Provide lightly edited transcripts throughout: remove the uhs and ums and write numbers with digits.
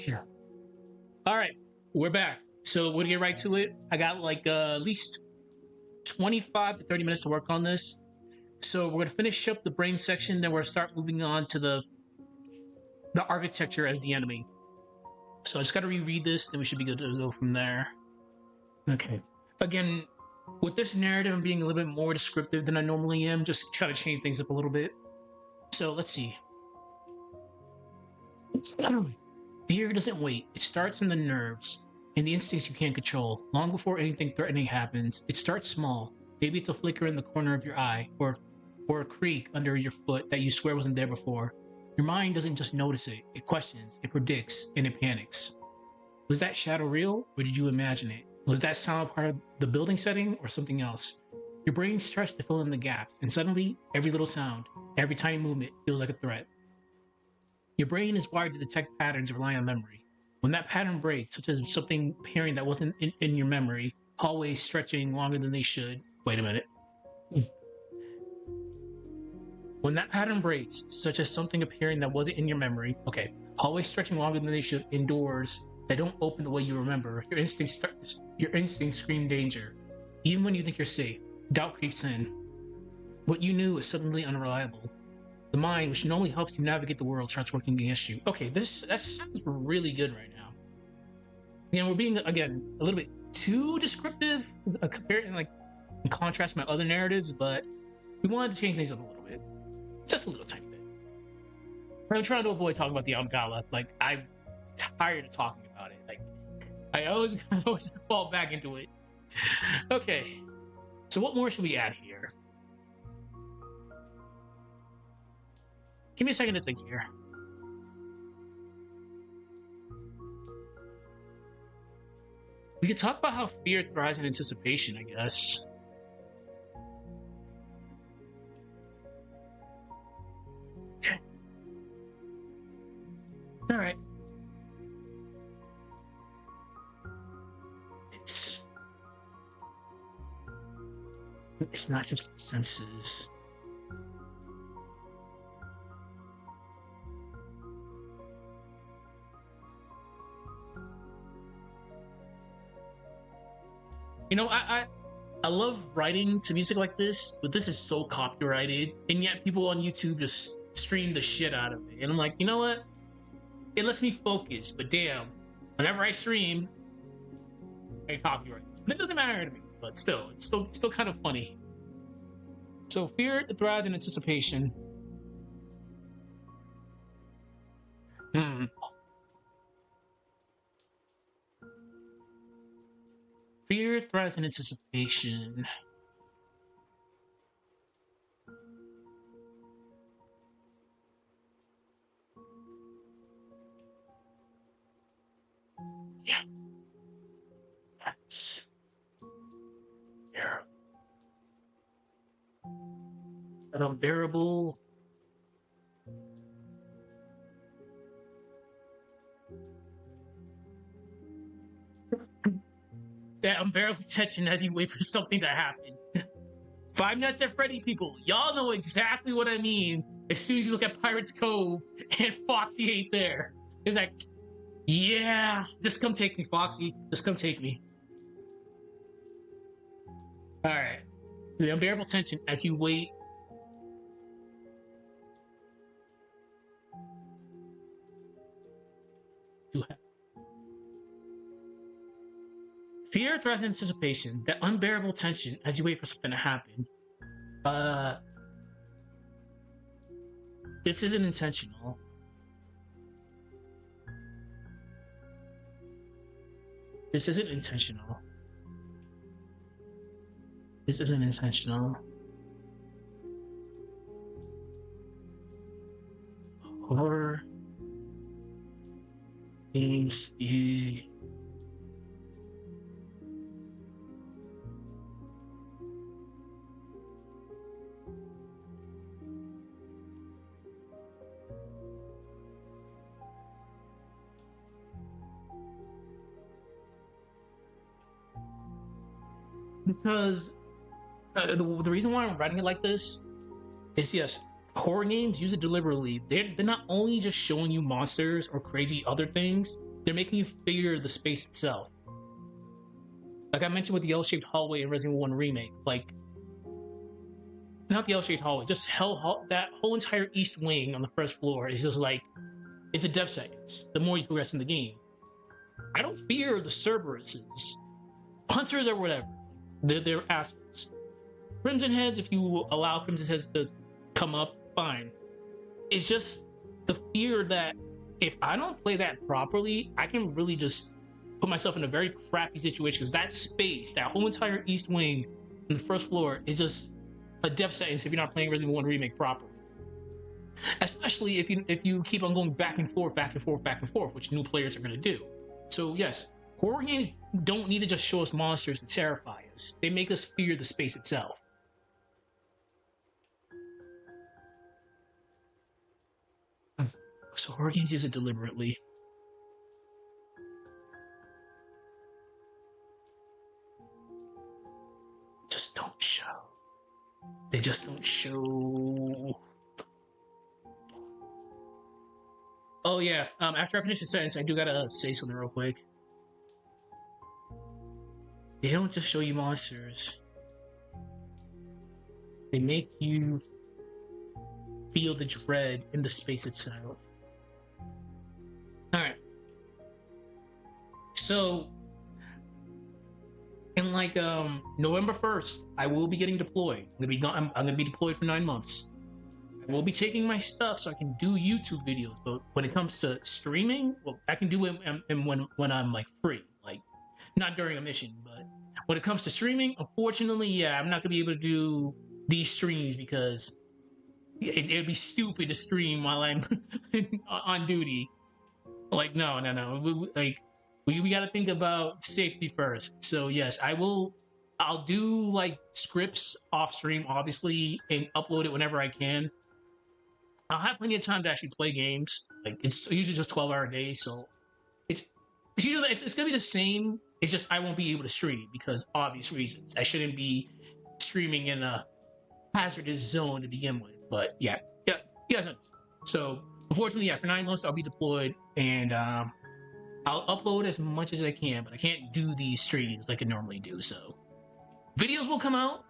Okay. All right, we're back. So we're gonna get right to it. I got like at least 25 to 30 minutes to work on this. So we're gonna finish up the brain section, then we're gonna start moving on to the architecture as the enemy. So I just gotta reread this, then we should be good to go from there. Okay. Again, with this narrative, I'm being a little bit more descriptive than I normally am, just trying to change things up a little bit. So let's see. Fear doesn't wait. It starts in the nerves and the instincts you can't control. Long before anything threatening happens, it starts small. Maybe it's a flicker in the corner of your eye, or a creak under your foot that you swear wasn't there before. Your mind doesn't just notice it. It questions, it predicts, and it panics. Was that shadow real, or did you imagine it? Was that sound part of the building setting, or something else? Your brain starts to fill in the gaps, and suddenly, every little sound, every tiny movement feels like a threat. Your brain is wired to detect patterns and rely on memory. When that pattern breaks, such as something appearing that wasn't in your memory, hallways stretching longer than they should. Wait a minute. When that pattern breaks, such as something appearing that wasn't in your memory, okay, hallways stretching longer than they should, indoors that don't open the way you remember, your instincts scream danger. Even when you think you're safe, doubt creeps in. What you knew is suddenly unreliable. The mind, which normally helps you navigate the world, starts working against you. Okay, that sounds really good right now. Again, we're being a little bit too descriptive, compared in contrast to my other narratives, but we wanted to change things up a little bit, just a little tiny bit. I'm trying to avoid talking about the Amgala. Like, I'm tired of talking about it. Like, I always fall back into it. Okay, so what more should we add here? Give me a second to think here. We could talk about how fear thrives in anticipation, I guess. Okay. All right. It's not just the senses. You know, I love writing to music like this, but this is so copyrighted, and yet people on YouTube just stream the shit out of it. And I'm like, you know what? It lets me focus, but damn, whenever I stream, I copyright. But it doesn't matter to me. But still, it's still kind of funny. So fear thrives in anticipation. Fear thrives in anticipation. Yeah. That's terrible. An unbearable. That unbearable tension as you wait for something to happen. Five Nights at Freddy people, y'all know exactly what I mean. As soon as you look at Pirate's Cove and Foxy ain't there, it's like, yeah, just come take me, Foxy. Just come take me. All right. The unbearable tension as you wait. Fear thrives in anticipation. That unbearable tension as you wait for something to happen. This isn't intentional. This isn't intentional. This isn't intentional. Horror games you. Because the reason why I'm writing it like this is, yes, Horror games use it deliberately. They're not only just showing you monsters or crazy other things, they're making you fear the space itself. Like I mentioned with the L-shaped hallway in Resident Evil 1 Remake, like not the L-shaped hallway, just that whole entire east wing on the first floor is just like it's a death sentence. The more you progress in the game, I don't fear the Cerberuses, hunters or whatever. They're assholes. Crimson Heads, if you allow Crimson Heads to come up, fine. It's just the fear that if I don't play that properly, I can really just put myself in a very crappy situation because that space, that whole entire east wing and the first floor is just a death sentence if you're not playing Resident Evil 1 Remake properly. Especially if you keep on going back and forth, which new players are going to do. So yes, horror games don't need to just show us monsters to terrify us. They make us fear the space itself. So horror games use it deliberately. Just don't show. They just don't show. Oh yeah. After I finish the sentence, I do gotta say something real quick. They don't just show you monsters. They make you feel the dread in the space itself. All right. So, in like November 1st, I will be getting deployed. I'm gonna be deployed for 9 months. I will be taking my stuff so I can do YouTube videos. But when it comes to streaming, well, I can do it when I'm like free, like not during a mission. But when it comes to streaming, unfortunately, yeah, I'm not gonna be able to do these streams because it'd be stupid to stream while I'm on duty. Like no. We got to think about safety first. So yes, I'll do like scripts off stream, obviously, and upload it whenever I can. I'll have plenty of time to actually play games. Like it's usually just 12-hour days, so it's usually it's gonna be the same. It's just I won't be able to stream because obvious reasons. I shouldn't be streaming in a hazardous zone to begin with. But yeah, you guys understand. So unfortunately, yeah, for 9 months I'll be deployed, and I'll upload as much as I can, but I can't do these streams like I normally do. So videos will come out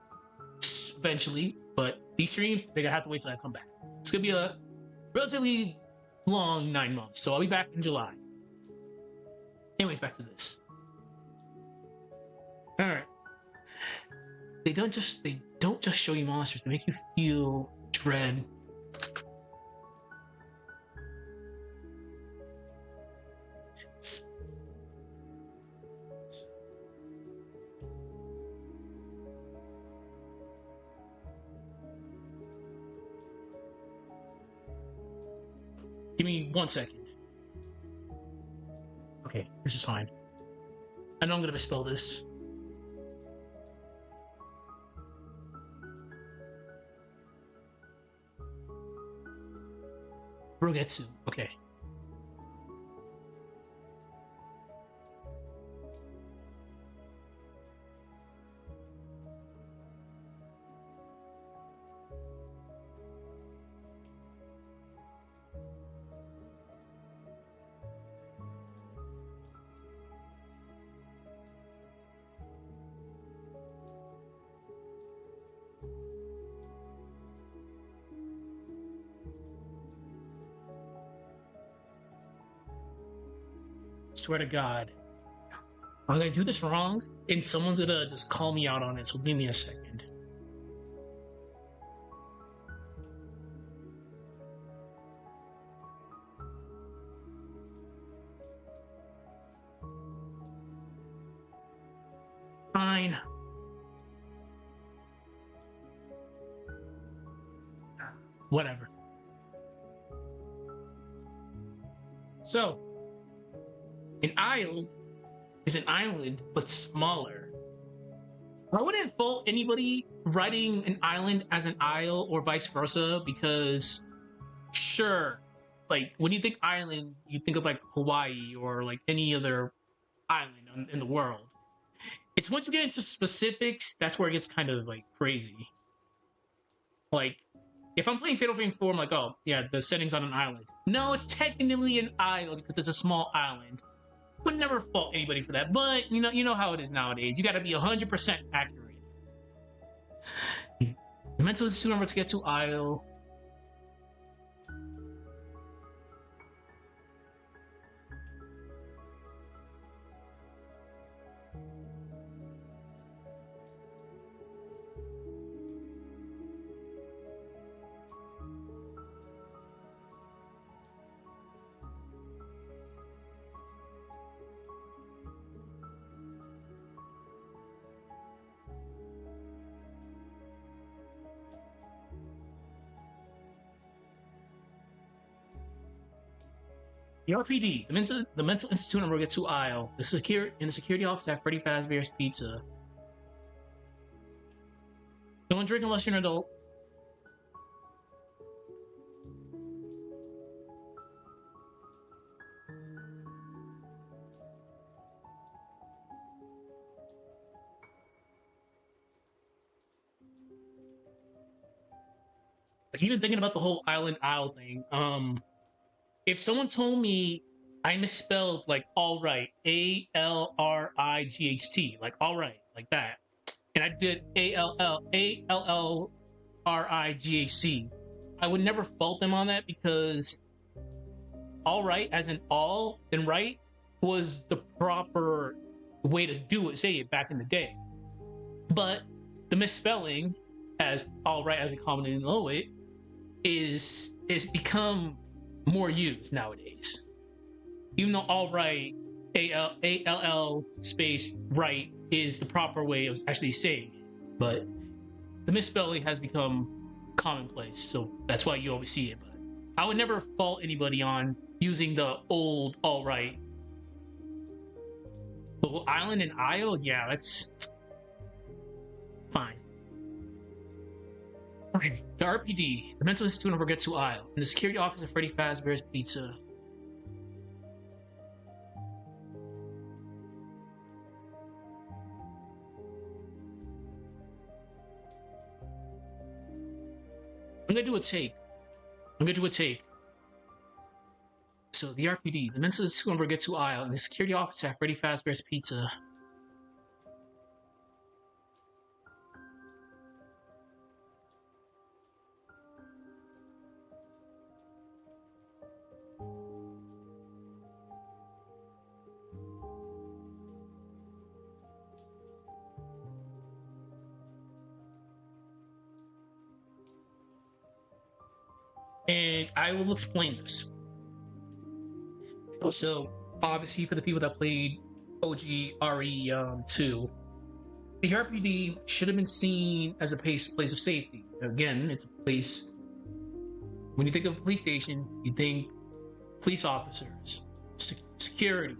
eventually, but these streams, they're gonna have to wait till I come back. It's gonna be a relatively long 9 months, so I'll be back in July. Anyways, back to this. All right. They don't just show you monsters. They make you feel dread. Give me 1 second. Okay, this is fine. I know I'm gonna misspell this. Rogetsu. Okay. Swear to God, I'm gonna do this wrong, and someone's gonna just call me out on it. So give me a second. Fine. Whatever. So, an isle is an island, but smaller. I wouldn't fault anybody writing an island as an isle or vice versa, because sure, like when you think island, you think of like Hawaii or like any other island in the world. It's once you get into specifics, that's where it gets kind of like crazy. Like If I'm playing Fatal Frame 4, I'm like, oh, yeah, the setting's on an island. No, it's technically an island because it's a small island. Would never fault anybody for that, but you know how it is nowadays. You got to be 100% accurate. The mental institute number to get to Isle. The RPD, the mental institute number gets to Isle. The security office at Freddy Fazbear's Pizza. Don't drink unless you're an adult. Like, even thinking about the whole island Isle thing, if someone told me I misspelled like all right, ALRIGHT, like all right, like that, and I did ALLRIGHC, I would never fault them on that because all right, as in all, and right was the proper way to do it, say it back in the day. But the misspelling, as all right as we commonly know it, is become more used nowadays. Even though all right, ALL space right is the proper way of actually saying it, but the misspelling has become commonplace, so that's why you always see it. But I would never fault anybody on using the old all right. But Island and Isle, yeah, that's fine. Okay, the RPD, the mental institute never gets to Isle, and the security office at Freddy Fazbear's Pizza. I'm gonna do a take. So the RPD, the mental institute never gets to Isle, and the security office at Freddy Fazbear's Pizza. And I will explain this. So, obviously, for the people that played OG RE2, the RPD should have been seen as a place of safety. Again, it's a place. When you think of a police station, you think police officers, security,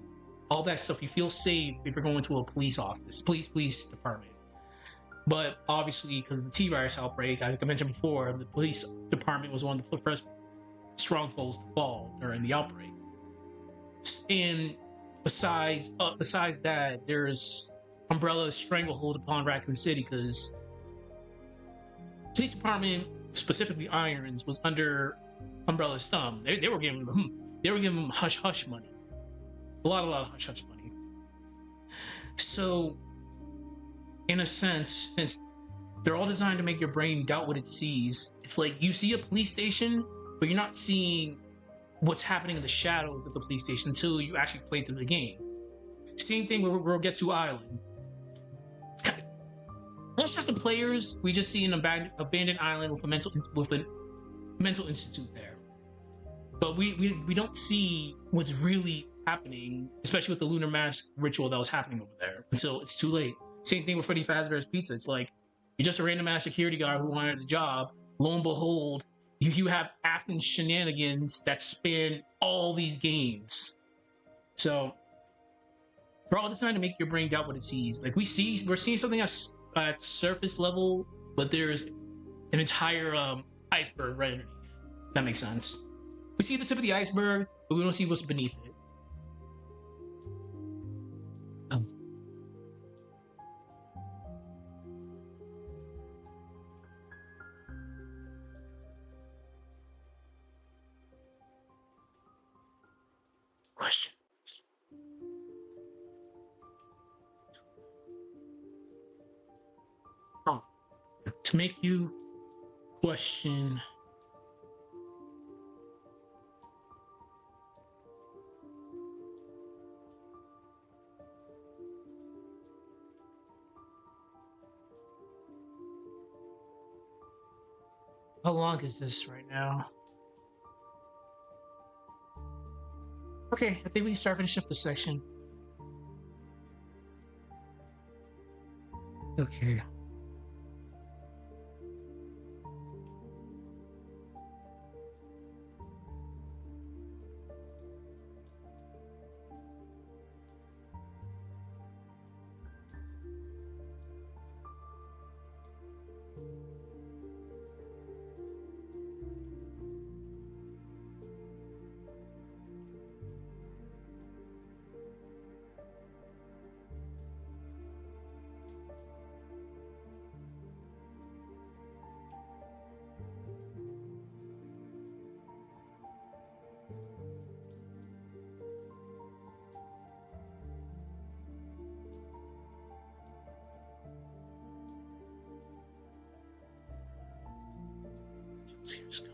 all that stuff. You feel safe if you're going to a police office, police department. But obviously, because of the T-virus outbreak, like I mentioned before, the police department was one of the first strongholds to fall during the outbreak. And besides that, there's Umbrella's stranglehold upon Raccoon City because the police department, specifically Irons, was under Umbrella's thumb. They were giving him hush hush money, a lot of hush hush money. So, in a sense, since they're all designed to make your brain doubt what it sees, it's like you see a police station, but you're not seeing what's happening in the shadows of the police station until you actually play through the game. Same thing with Rogetsu Island. Us as the players, we just see an abandoned island with a mental institute there, but we don't see what's really happening, especially with the lunar mask ritual that was happening over there, until it's too late. Same thing with Freddy Fazbear's Pizza. It's like you're just a random ass security guard who wanted a job. Lo and behold, you have Afton shenanigans that span all these games. So they're all designed to make your brain doubt what it sees. Like we're seeing something at surface level, but there's an entire iceberg right underneath. That makes sense. We see the tip of the iceberg, but we don't see what's beneath it. to make you question how long is this right now? Okay, I think we can start finishing up this section. Okay. Let's go.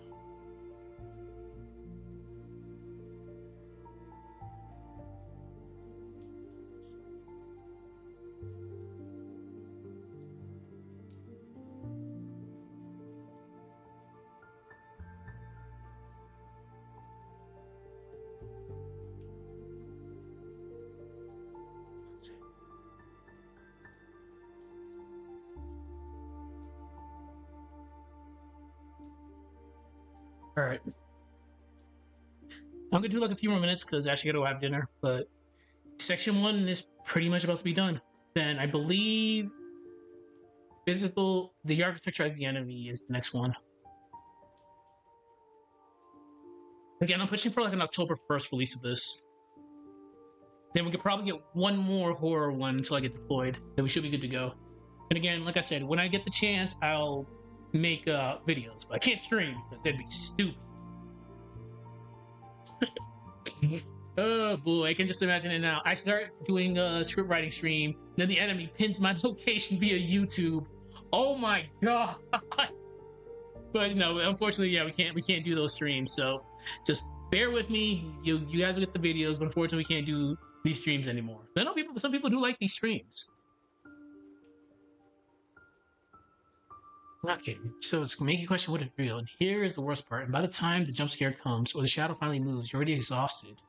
All right. I'm gonna do like a few more minutes because I actually gotta go have dinner. But section 1 is pretty much about to be done. Then I believe the architecture as the enemy is the next one. Again, I'm pushing for like an October 1st release of this. Then we could probably get one more horror one until I get deployed. Then we should be good to go. And again, like I said, when I get the chance, I'll make videos. But I can't stream because that'd be stupid. Oh boy, I can just imagine it now. I start doing a script writing stream, then the enemy pins my location via YouTube. Oh my god! But no, unfortunately, yeah, we can't do those streams. So just bear with me. You guys will get the videos, but unfortunately, we can't do these streams anymore. I know some people do like these streams. Okay, so it's gonna make you question what is real. And here is the worst part. And by the time the jump scare comes or the shadow finally moves, you're already exhausted.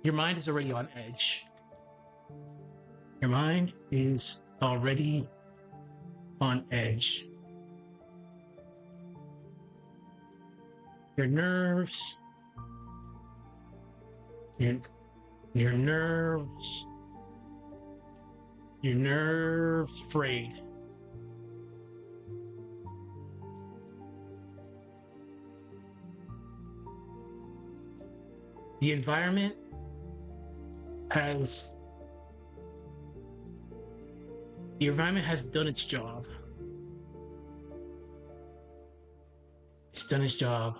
Your mind is already on edge. Your mind is already on edge. Your nerves, your nerves frayed. The environment has done its job. It's done its job.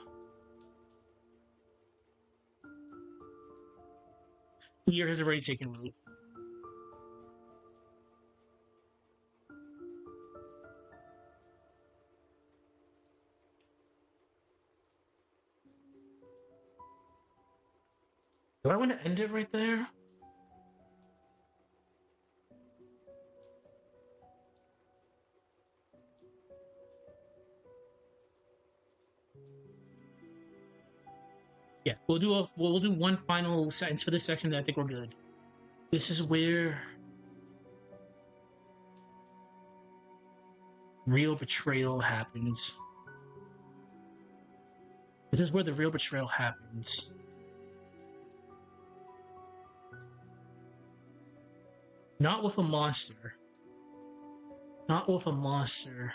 Fear has already taken root. Do I want to end it right there? Yeah, we'll do one final sentence for this section, and I think we're good. This is where real betrayal happens. This is where the real betrayal happens. Not with a monster. Not with a monster.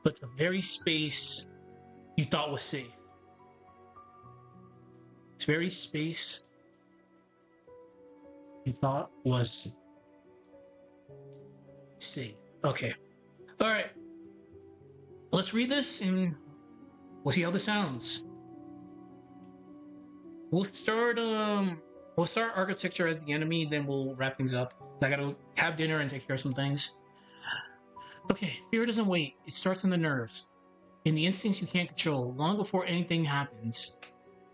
But the very space you thought was safe. This very space you thought was safe. Okay. Alright. Let's read this and we'll see how this sounds. We'll start architecture as the enemy, then we'll wrap things up. I gotta have dinner and take care of some things. Okay, fear doesn't wait. It starts in the nerves, in the instincts you can't control, long before anything happens.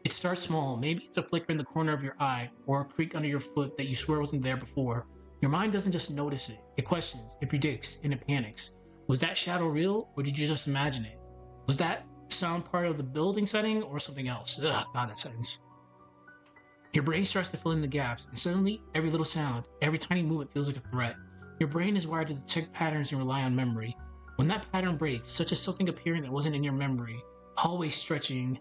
It starts small. Maybe it's a flicker in the corner of your eye, or a creak under your foot that you swear wasn't there before. Your mind doesn't just notice it. It questions, it predicts, and it panics. Was that shadow real, or did you just imagine it? Was that sound part of the building setting, or something else? Ugh, God, that sentence. Your brain starts to fill in the gaps, and suddenly, every little sound, every tiny movement feels like a threat. Your brain is wired to detect patterns and rely on memory. When that pattern breaks, such as something appearing that wasn't in your memory, hallways stretching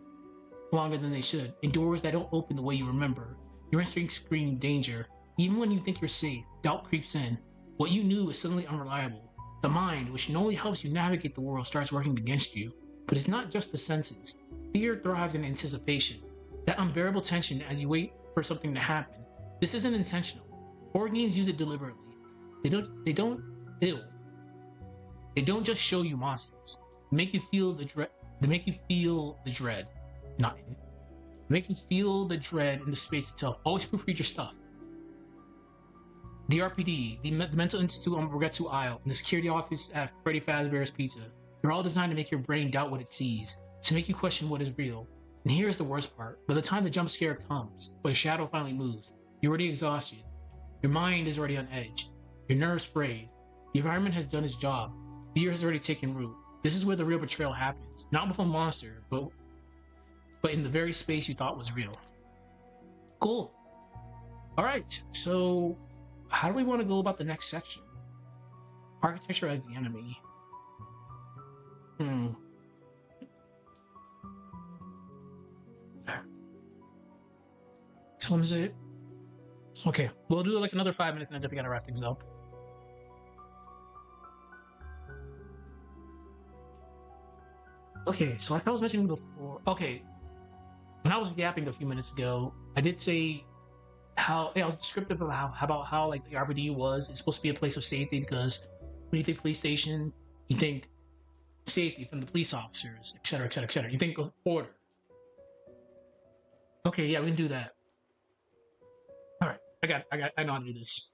longer than they should, and doors that don't open the way you remember, your instincts scream danger. Even when you think you're safe, doubt creeps in. What you knew is suddenly unreliable. The mind, which normally helps you navigate the world, starts working against you. But it's not just the senses. Fear thrives in anticipation. That unbearable tension as you wait for something to happen. This isn't intentional. Horror games use it deliberately. They they don't just show you monsters. They make you feel the dread. They make you feel the dread. Not they make you feel the dread in the space itself. Always proofread your stuff. The RPD, the Mental Institute on Regretsu Isle, and the security office at Freddy Fazbear's Pizza. They're all designed to make your brain doubt what it sees, to make you question what is real. And here's the worst part. By the time the jump scare comes, or the shadow finally moves, you're already exhausted. Your mind is already on edge. Your nerves frayed. The environment has done its job. Fear has already taken root. This is where the real betrayal happens. Not with a monster, but in the very space you thought was real. Cool. Alright, so how do we want to go about the next section? Architecture as the enemy. Time is it? Okay, we'll do like another 5 minutes and then definitely gotta wrap things up. Okay, so like I was mentioning before, okay, when I was yapping a few minutes ago, I did say how I was descriptive of how like the RVD was. It's supposed to be a place of safety because when you think police station, you think safety from the police officers, etc., etc., etc. You think of order. Okay, yeah, we can do that. All right, I know how to do this.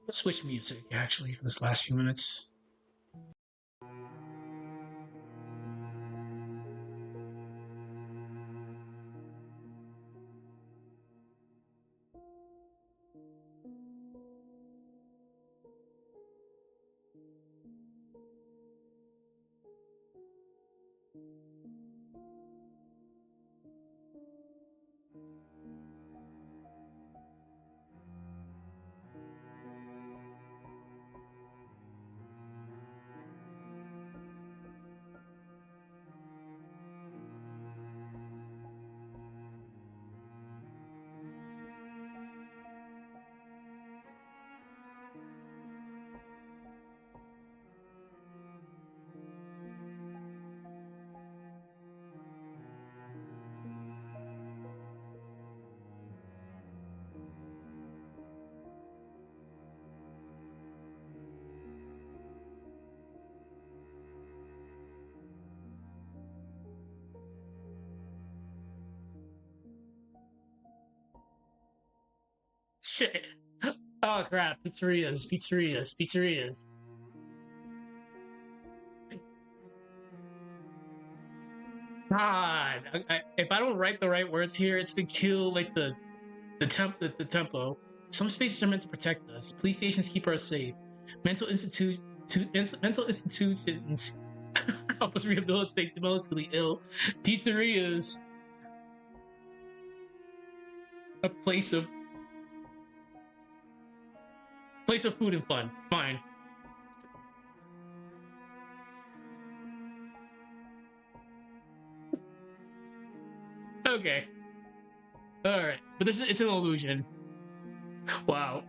Let's switch music actually for this last few minutes. Shit. Oh crap! Pizzerias. God, if I don't write the right words here, it's to kill like the tempo. Some spaces are meant to protect us. Police stations keep us safe. Mental institute mental institutions help us rehabilitate the mentally ill. Pizzerias, a place of food and fun. Fine. Okay. All right. But it's an illusion. Wow.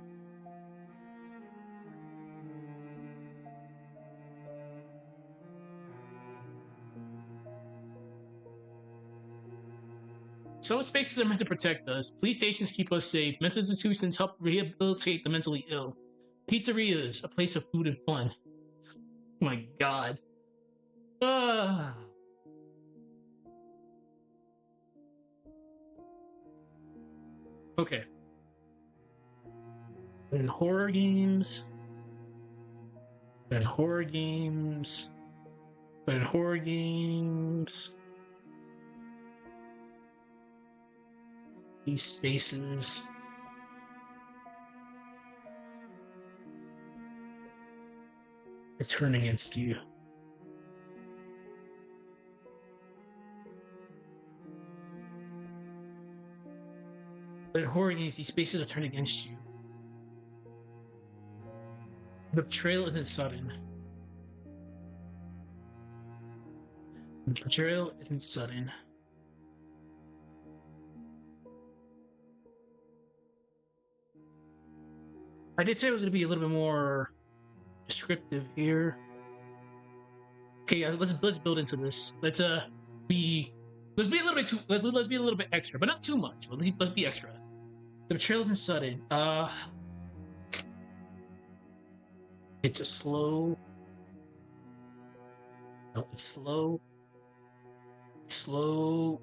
Some spaces are meant to protect us. Police stations keep us safe. Mental institutions help rehabilitate the mentally ill. Pizzerias, a place of food and fun. Oh my god. Ah. Okay. In horror games. In horror games. In horror games. These spaces. They turn against you. But in horror games, these spaces are turned against you. The betrayal isn't sudden. The betrayal isn't sudden. I did say it was going to be a little bit more descriptive here. Okay, guys, let's build into this. Let's be a little bit too let's be a little bit extra, but not too much. But let's be extra. The betrayal isn't sudden. It's a slow. No, it's slow. Slow.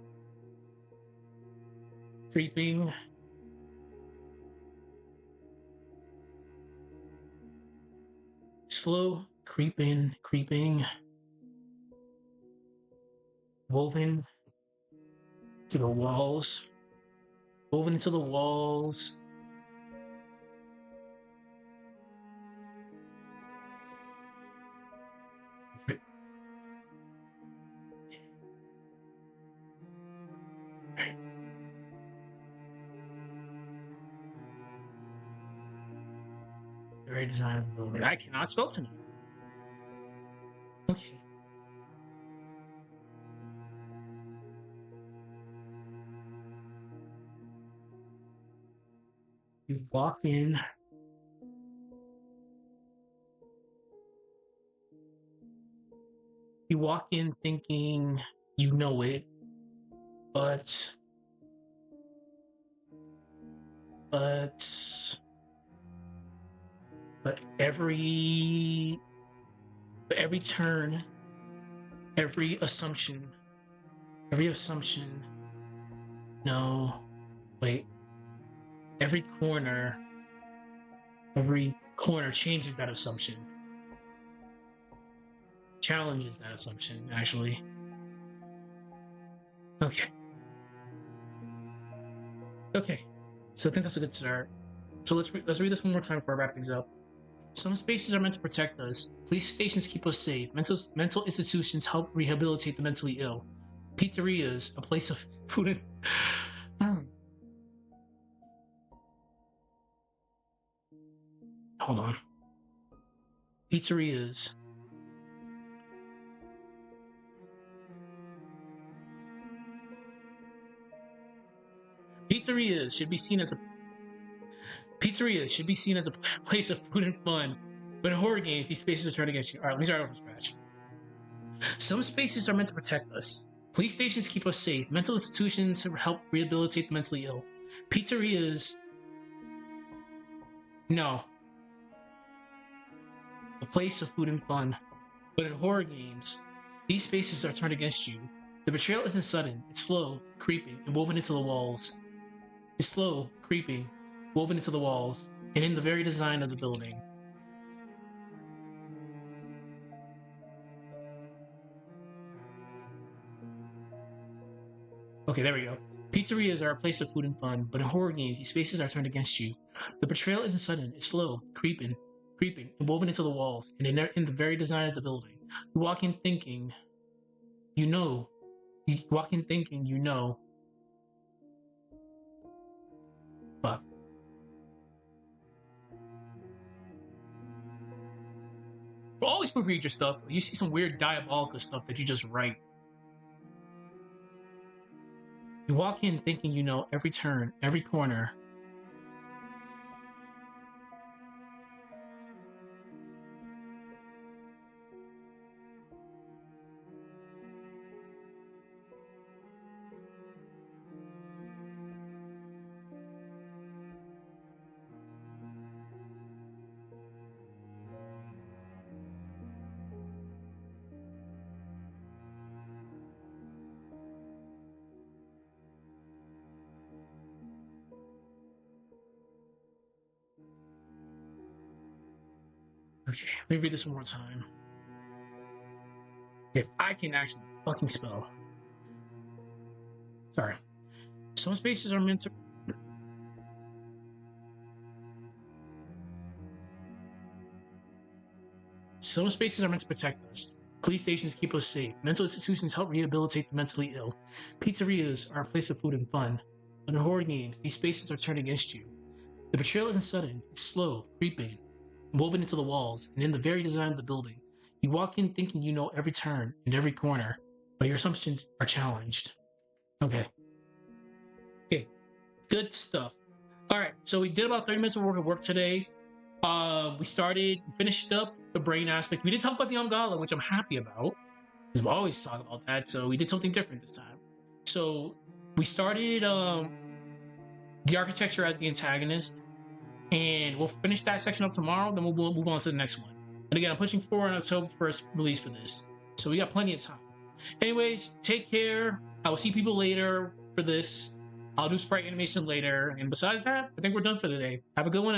Creeping. Slow creeping. Woven to the walls. Woven into the walls. Very designed. I cannot spell tonight. Okay. You walk in. You walk in thinking you know it, but but but every turn, every assumption, no, wait, every corner changes that assumption, challenges that assumption, actually. Okay. So I think that's a good start. So let's read this one more time before I wrap things up. Some spaces are meant to protect us. Police stations keep us safe. Mental institutions help rehabilitate the mentally ill. Pizzerias, a place of food and... Hold on. Pizzerias. Pizzerias should be seen as a place of food and fun. But in horror games, these spaces are turned against you. All right, let me start over from scratch. Some spaces are meant to protect us. Police stations keep us safe. Mental institutions help rehabilitate the mentally ill. Pizzerias, no, a place of food and fun. But in horror games, these spaces are turned against you. The betrayal isn't sudden, it's slow, creeping, and woven into the walls. It's slow, creeping, woven into the walls, and in the very design of the building. Okay, there we go. Pizzerias are a place of food and fun, but in horror games, these spaces are turned against you. The betrayal isn't sudden, it's slow, creeping, and woven into the walls, and in the very design of the building. You walk in thinking, you know. You walk in thinking, you know. Fuck. But always proofread your stuff. You see some weird diabolical stuff that you just write. You walk in thinking you know every turn, every corner. Okay, let me read this one more time. If I can actually fucking spell. Sorry. Some spaces are meant to. Some spaces are meant to protect us. Police stations keep us safe. Mental institutions help rehabilitate the mentally ill. Pizzerias are a place of food and fun. Under horror games, these spaces are turned against you. The betrayal isn't sudden, it's slow, creeping, woven into the walls, and in the very design of the building. You walk in thinking you know every turn and every corner, but your assumptions are challenged. Okay. Okay. Good stuff. All right. So we did about 30 minutes of work today. We finished up the brain aspect. We did talk about the Amgala, which I'm happy about, because we always talk about that. So we did something different this time. So we started the architecture as the antagonist, and we'll finish that section up tomorrow. Then we'll move on to the next one. And again, I'm pushing for an October 1st release for this, so we got plenty of time. Anyways, take care. I will see people later for this. I'll do sprite animation later. And besides that, I think we're done for today. Have a good one.